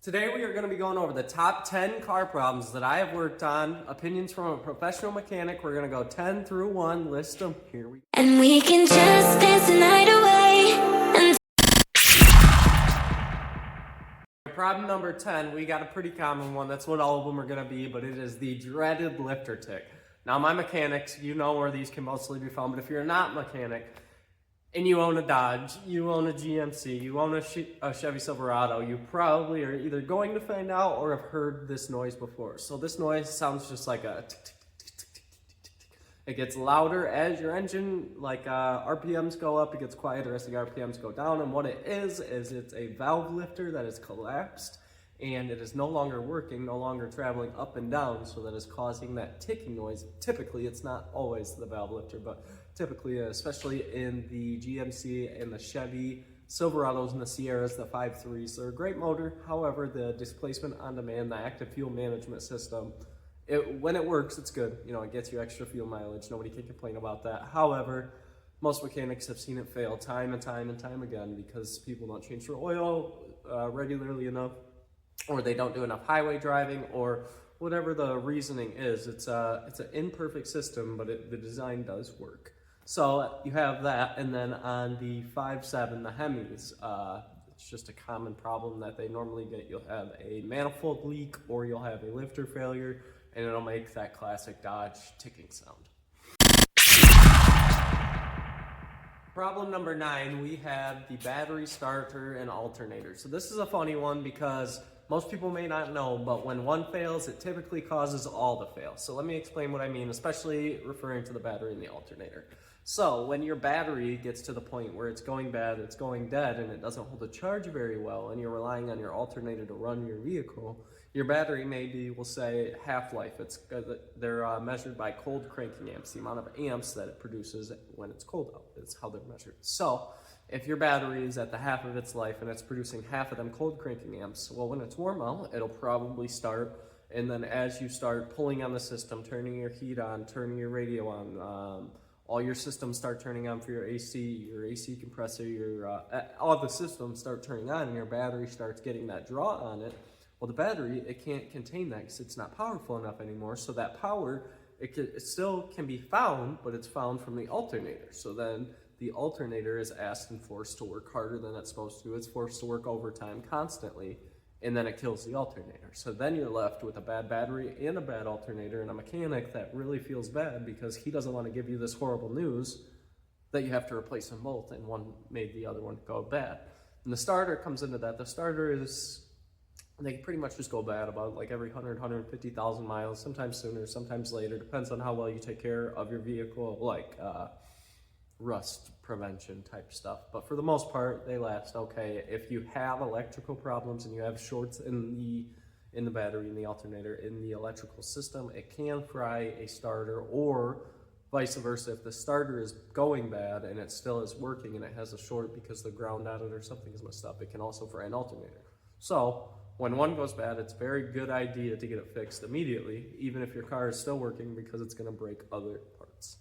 Today we are going to be going over the top 10 car problems that I have worked on, opinions from a professional mechanic. We're going to go 10 through 1, list them. Here we go. And we can just dance the night away. Problem number 10, we got a pretty common one. That's what all of them are going to be, but it is the dreaded lifter tick. Now, my mechanics, you know where these can mostly be found, but if you're not a mechanic and you own a Dodge, you own a GMC, you own a Chevy Silverado, you probably are either going to find out or have heard this noise before. So this noise sounds just like a tick, tick, tick, tick, tick, tick, tick, tick. It gets louder as your engine, RPMs go up, it gets quieter as the RPMs go down, and what it is it's a valve lifter that is collapsed, and it is no longer working, no longer traveling up and down, so that is causing that ticking noise. Typically, it's not always the valve lifter, but typically, especially in the GMC and the Chevy Silverados and the Sierras, the 5.3s, they're a great motor. However, the displacement on demand, the active fuel management system, when it works, it's good. You know, it gets you extra fuel mileage. Nobody can complain about that. However, most mechanics have seen it fail time and time and time again because people don't change their oil regularly enough, or they don't do enough highway driving, or whatever the reasoning is. It's an imperfect system, but the design does work. So you have that, and then on the 5.7, the Hemis, it's just a common problem that they normally get. You'll have a manifold leak, or you'll have a lifter failure, and it'll make that classic Dodge ticking sound. Problem number 9, we have the battery starter and alternator. So this is a funny one because most people may not know, but when one fails, it typically causes all to fail. So let me explain what I mean, especially referring to the battery and the alternator. So when your battery gets to the point where it's going bad, it's going dead, and it doesn't hold a charge very well, and you're relying on your alternator to run your vehicle, your battery maybe will say half-life. They're measured by cold cranking amps, the amount of amps that it produces when it's cold out. It's how they're measured. So if your battery is at the half of its life and it's producing half of them cold cranking amps, well, when it's warm out, it'll probably start. And then as you start pulling on the system, turning your heat on, turning your radio on, all your systems start turning on for your AC compressor, all the systems start turning on, and your battery starts getting that draw on it. Well, the battery, it can't contain that because it's not powerful enough anymore. So that power, it still can be found, but it's found from the alternator. So then the alternator is asked and forced to work harder than it's supposed to. It's forced to work overtime constantly, and then it kills the alternator. So then you're left with a bad battery and a bad alternator, and a mechanic that really feels bad because he doesn't want to give you this horrible news that you have to replace them both, and one made the other one go bad. And the starter comes into that. The starter they pretty much just go bad about like every 150,000 miles, sometimes sooner, sometimes later. Depends on how well you take care of your vehicle, like rust prevention type stuff. But for the most part, they last okay. If you have electrical problems and you have shorts in the battery, in the alternator, in the electrical system, it can fry a starter, or vice versa. If the starter is going bad and it still is working and it has a short because the ground on it or something is messed up, it can also fry an alternator. So when one goes bad, it's a very good idea to get it fixed immediately, even if your car is still working, because it's going to break other parts.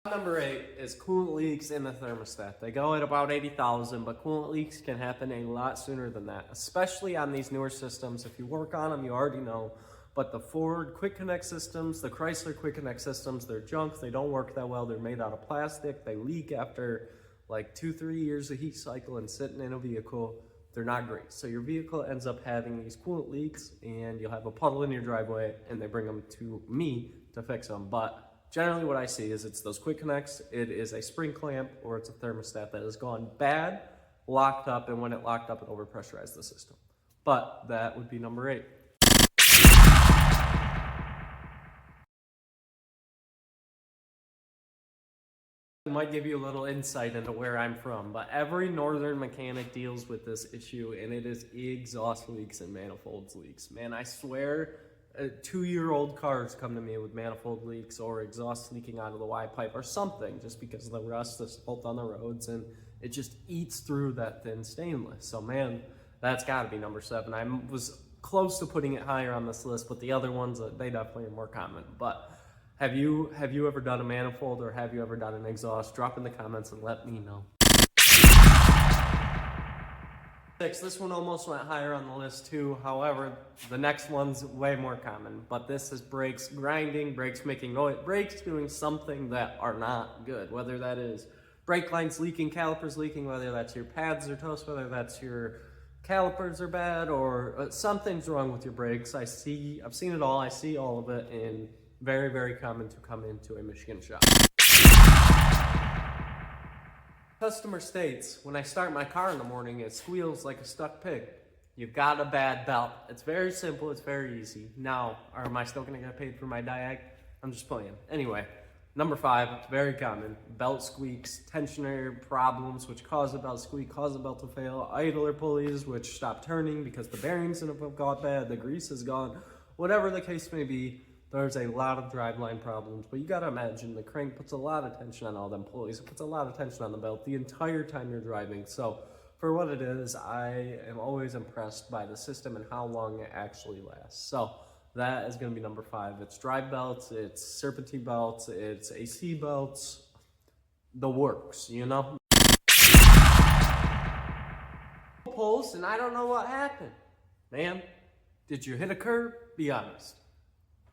Number 8 is coolant leaks in the thermostat. They go at about 80,000, but coolant leaks can happen a lot sooner than that, especially on these newer systems. If you work on them, you already know. But the Ford Quick Connect systems, the Chrysler Quick Connect systems, they're junk. They don't work that well. They're made out of plastic. They leak after like 2-3 years of heat cycle and sitting in a vehicle. They're not great. So your vehicle ends up having these coolant leaks, and you'll have a puddle in your driveway, and they bring them to me to fix them. But generally what I see is it's those Quick Connects, it is a spring clamp, or it's a thermostat that has gone bad, locked up, and when it locked up, it overpressurized the system. But that would be number 8. Might give you a little insight into where I'm from, but every northern mechanic deals with this issue, and it is exhaust leaks and manifolds leaks. Man, I swear, 2-year-old cars come to me with manifold leaks or exhaust leaking out of the Y pipe or something, just because of the rust that's built on the roads, and it just eats through that thin stainless. So man, that's got to be number 7. I was close to putting it higher on this list, but the other ones, they definitely are more common. But Have you ever done a manifold, or have you ever done an exhaust? Drop in the comments and let me know. 6, this one almost went higher on the list too. However, the next one's way more common. But this is brakes grinding, brakes making noise, brakes doing something that are not good. Whether that is brake lines leaking, calipers leaking, whether that's your pads are toast, whether that's your calipers are bad, or something's wrong with your brakes. I've seen it all. I see all of it, and very, very common to come into a Michigan shop. Customer states, when I start my car in the morning, it squeals like a stuck pig. You've got a bad belt. It's very simple. It's very easy. Now, am I still going to get paid for my diag? I'm just playing. Anyway, number 5, very common. Belt squeaks, tensioner problems, which cause the belt squeak, cause the belt to fail. Idler pulleys, which stop turning because the bearings have got bad, the grease is gone. Whatever the case may be, there's a lot of driveline problems, but you gotta imagine the crank puts a lot of tension on all them pulleys. It puts a lot of tension on the belt the entire time you're driving. So for what it is, I am always impressed by the system and how long it actually lasts. So that is gonna be number 5. It's drive belts, it's serpentine belts, it's AC belts, the works, you know? Pulse, and I don't know what happened. Man, did you hit a curb? Be honest.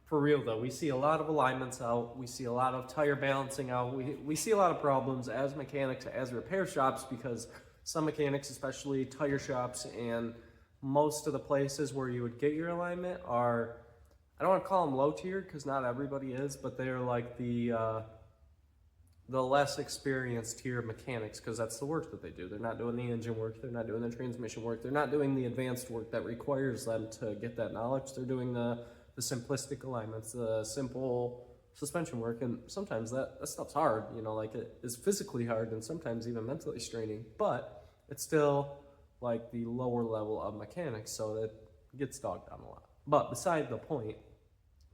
For real though, we see a lot of alignments out, we see a lot of tire balancing out, we see a lot of problems as mechanics, as repair shops, because some mechanics, especially tire shops and most of the places where you would get your alignment are, I don't want to call them low tier because not everybody is, but they're like the less experienced tier of mechanics, because that's the work that they do. They're not doing the engine work, they're not doing the transmission work, they're not doing the advanced work that requires them to get that knowledge. They're doing the simplistic alignments, the simple suspension work, and sometimes that stuff's hard, you know, like it is physically hard and sometimes even mentally straining, but it's still like the lower level of mechanics, so it gets dogged on a lot. But beside the point,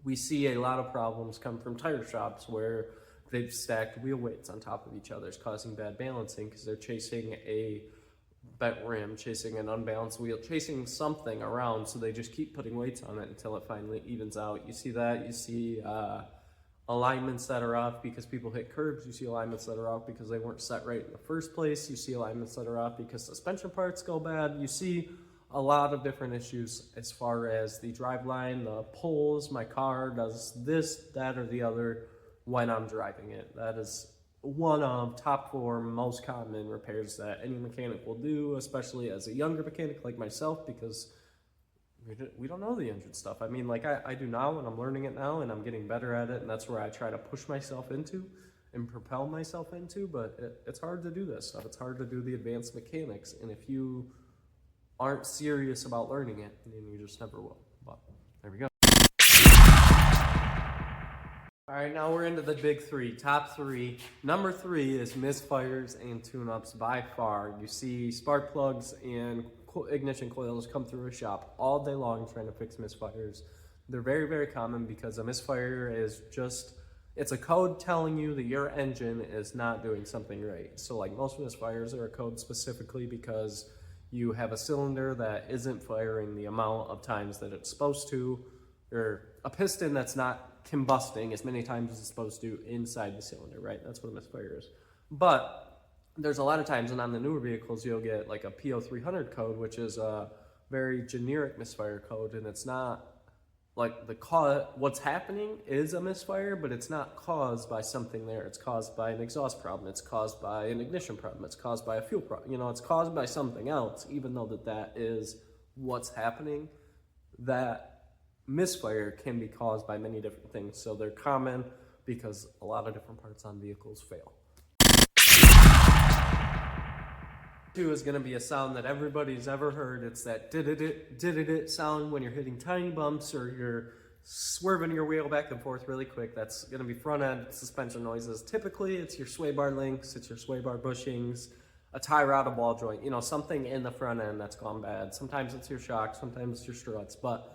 we see a lot of problems come from tire shops where they've stacked wheel weights on top of each other, causing bad balancing because they're chasing a bent rim, chasing an unbalanced wheel, chasing something around, so they just keep putting weights on it until it finally evens out. You see that. You see alignments that are off because people hit curbs. You see alignments that are off because they weren't set right in the first place. You see alignments that are off because suspension parts go bad. You see a lot of different issues as far as the driveline, the pulls. My car does this, that, or the other when I'm driving it. That is one of top 4 most common repairs that any mechanic will do, especially as a younger mechanic like myself, because we don't know the engine stuff. I mean, like I do now, and I'm learning it now, and I'm getting better at it, and that's where I try to push myself into and propel myself into, but it's hard to do this stuff. It's hard to do the advanced mechanics, and if you aren't serious about learning it, then you just never will. But there we go. All right, now we're into the big 3, top 3. Number 3 is misfires and tune-ups by far. You see spark plugs and ignition coils come through a shop all day long trying to fix misfires. They're very, very common because a misfire is just, it's a code telling you that your engine is not doing something right. So like most misfires are a code specifically because you have a cylinder that isn't firing the amount of times that it's supposed to, or a piston that's not combusting as many times as it's supposed to inside the cylinder, right? That's what a misfire is. But there's a lot of times, and on the newer vehicles, you'll get like a PO300 code, which is a very generic misfire code, and it's not like what's happening is a misfire, but it's not caused by something there. It's caused by an exhaust problem. It's caused by an ignition problem. It's caused by a fuel problem. You know, it's caused by something else, even though that is what's happening. That misfire can be caused by many different things, so they're common because a lot of different parts on vehicles fail. 2 is going to be a sound that everybody's ever heard. It's that did-it sound when you're hitting tiny bumps or you're swerving your wheel back and forth really quick. That's going to be front end suspension noises. Typically it's your sway bar links, it's your sway bar bushings, a tie rod, a ball joint, you know, something in the front end that's gone bad. Sometimes it's your shocks, sometimes it's your struts, but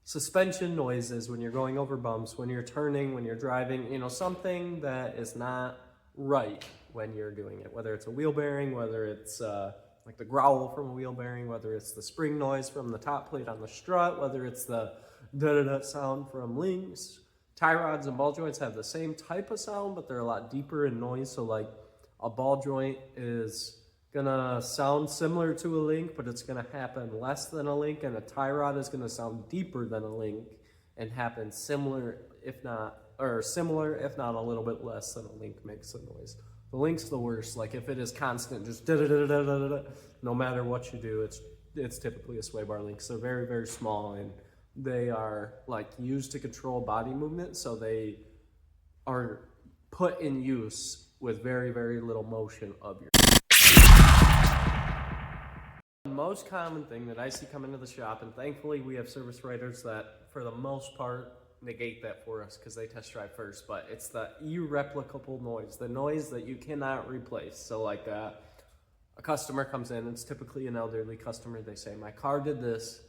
suspension noises when you're going over bumps, when you're turning, when you're driving, you know, something that is not right when you're doing it, whether it's a wheel bearing, whether it's like the growl from a wheel bearing, whether it's the spring noise from the top plate on the strut, whether it's the da-da-da sound from links, Tie rods and ball joints have the same type of sound, but they're a lot deeper in noise. So like a ball joint is gonna sound similar to a link, but it's gonna happen less than a link, and a tie rod is gonna sound deeper than a link and happen similar, if not a little bit less than a link makes the noise. The link's the worst. Like if it is constant, just da-da-da-da-da-da-da, no matter what you do, it's typically a sway bar link. So very, very small, and they are like used to control body movement, so they are put in use with very, very little motion of your. The most common thing that I see come into the shop, and thankfully we have service writers that for the most part negate that for us because they test drive first, but it's the irreplicable noise, the noise that you cannot replace. So like a customer comes in, it's typically an elderly customer, they say, my car did this,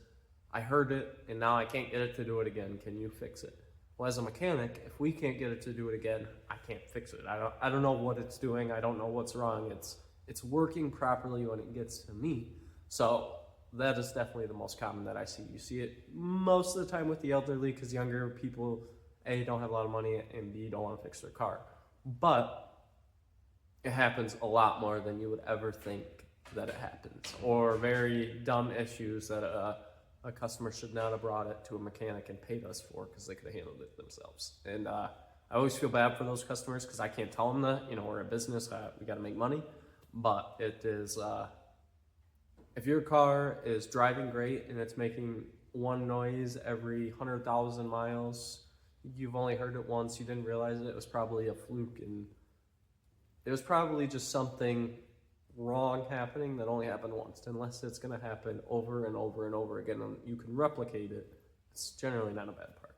I heard it, and now I can't get it to do it again, can you fix it? Well, as a mechanic, if we can't get it to do it again, I can't fix it. I don't know what it's doing, I don't know what's wrong, it's working properly when it gets to me. So that is definitely the most common that I see. You see it most of the time with the elderly because younger people, A, don't have a lot of money, and B, don't want to fix their car. But it happens a lot more than you would ever think that it happens. Or very dumb issues that a customer should not have brought it to a mechanic and paid us for because they could have handled it themselves. And I always feel bad for those customers because I can't tell them that. You know, we're a business, we got to make money. But it is... if your car is driving great and it's making one noise every 100,000 miles, you've only heard it once, you didn't realize it was probably a fluke, and it was probably just something wrong happening that only happened once. Unless it's going to happen over and over and over again and you can replicate it, it's generally not a bad part.